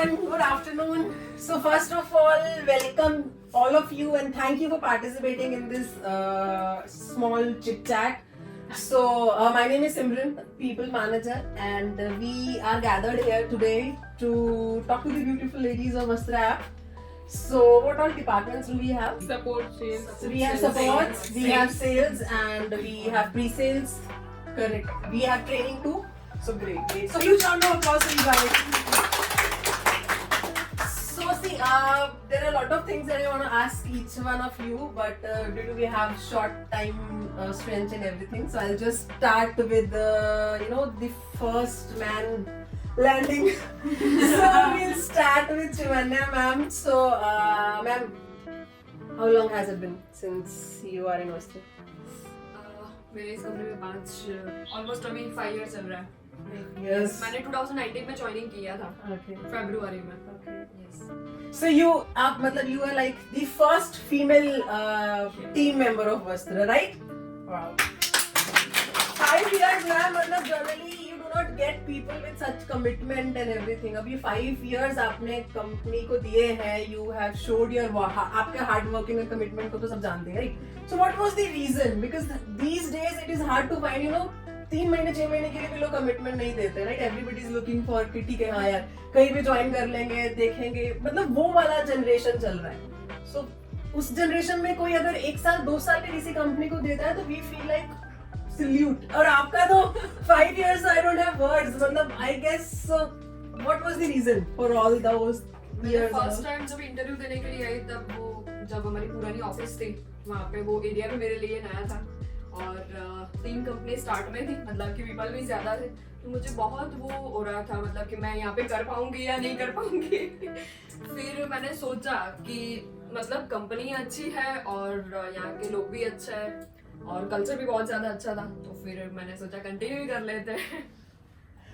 everyone, good afternoon. So first of all, welcome all of you and thank you for participating in this small chit chat. So my name is Simran, People Manager, and we are gathered here today to talk to the beautiful ladies of VastraApp. So what all departments do we have? Support, sales. So we have support, we have sales, and we have pre-sales. Correct. We have training too. So great. So huge round of applause for you guys. So see, there are a lot of things that I want to ask each one of you, but due to we have short time stretch and everything, so I'll just start with the first man landing. So we'll start with Shivanya ma'am. So ma'am, how long has it been since you are in Vastra? मेरे इस company में almost अभी 5 years चल रहा है. Yes. मैंने 2019 में joining किया था. Okay. फरवरी में. Okay. Yes. So you are like the first female team member of Vastra, right? Wow. 5 years, ma'am. मतलब generally you do not get people with such commitment and everything. अभी 5 years आपने company को दिए हैं. You have showed your आपके hard working and commitment को तो सब जानते हैं, right? So what was the reason? Because these days it is hard to find, 3 महीने 6 महीने के लिए भी लोग कमिटमेंट नहीं देते, right? Everybody is looking for कि ठीक है, हाँ यार कहीं भी ज्वाइन कर लेंगे, देखेंगे, मतलब वो वाला जनरेशन चल रहा है. सो उस जनरेशन में कोई अगर 1 साल 2 साल के किसी कंपनी को देता है तो वी फील लाइक सल्यूट. और आपका तो 5 years, I don't have words. मतलब I guess what was the reason for all those years? First time जब इंटरव्यू देने के लिए आई तब वो जब हमारी पुरानी ऑफिस थी वहाँ पे वो एरिया भी मेरे लिए नया था और 3 कंपनी स्टार्ट में थी, मतलब कि पीपल भी ज्यादा थे, तो मुझे बहुत वो हो रहा था, मतलब कि मैं यहाँ पे कर पाऊंगी या नहीं कर पाऊंगी. फिर मैंने सोचा कि मतलब कंपनी अच्छी है और यहाँ के लोग भी अच्छा है और कल्चर भी बहुत ज्यादा अच्छा था, तो फिर मैंने सोचा कंटिन्यू ही कर लेते हैं.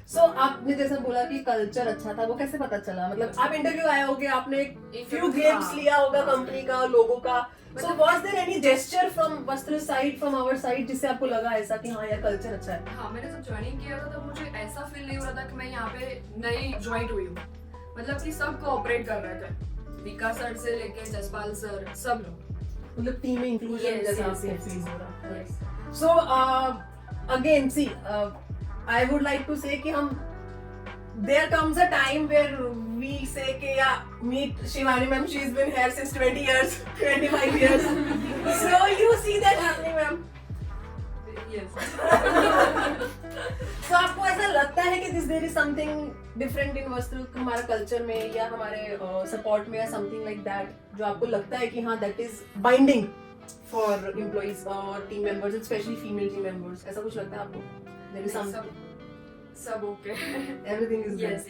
सो आपने जैसा बोला कि कल्चर अच्छा था, वो कैसे पता चला? मतलब आप इंटरव्यू आए होगे, आपने फ्यू ग्लिम्स लिया होगा कंपनी का, लोगों का. So was there any gesture from Vastra side, from our side, जिससे आपको लगा ऐसा कि हाँ यार कल्चर अच्छा है? हाँ, मैंने जब ज्वाइनिंग किया था तब मुझे ऐसा फील नहीं हो रहा था कि मैं यहाँ पे नई ज्वाइन हुई हूँ. मतलब कि सब कोऑपरेट कर रहे थे, विकास सर से लेके जसपाल सर, सब लोग. मतलब टीम में इंक्लूजन जैसा आपको फील हो रहा है. Yes. So again, see, I would like to say कि हम there comes a time where we say कि yeah, meet Shivanya ma'am, she's been here since 20 years, 25 years. So you see that happening, ma'am. Yes. So आपको ऐसा लगता है कि there is something different in Vastra हमारा culture में या हमारे सपोर्ट में या something like that, जो आपको लगता है कि हाँ that is binding for employees और team members, especially female team members, ऐसा कुछ लगता है आपको? There is something. सब okay. Everything is good. Yes.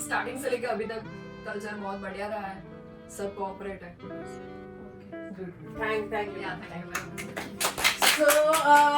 Starting से लेकर अभी तक कल्चर बहुत बढ़िया रहा है, सब कोऑपरेट है. Good. Thank you. Yeah, thank you. So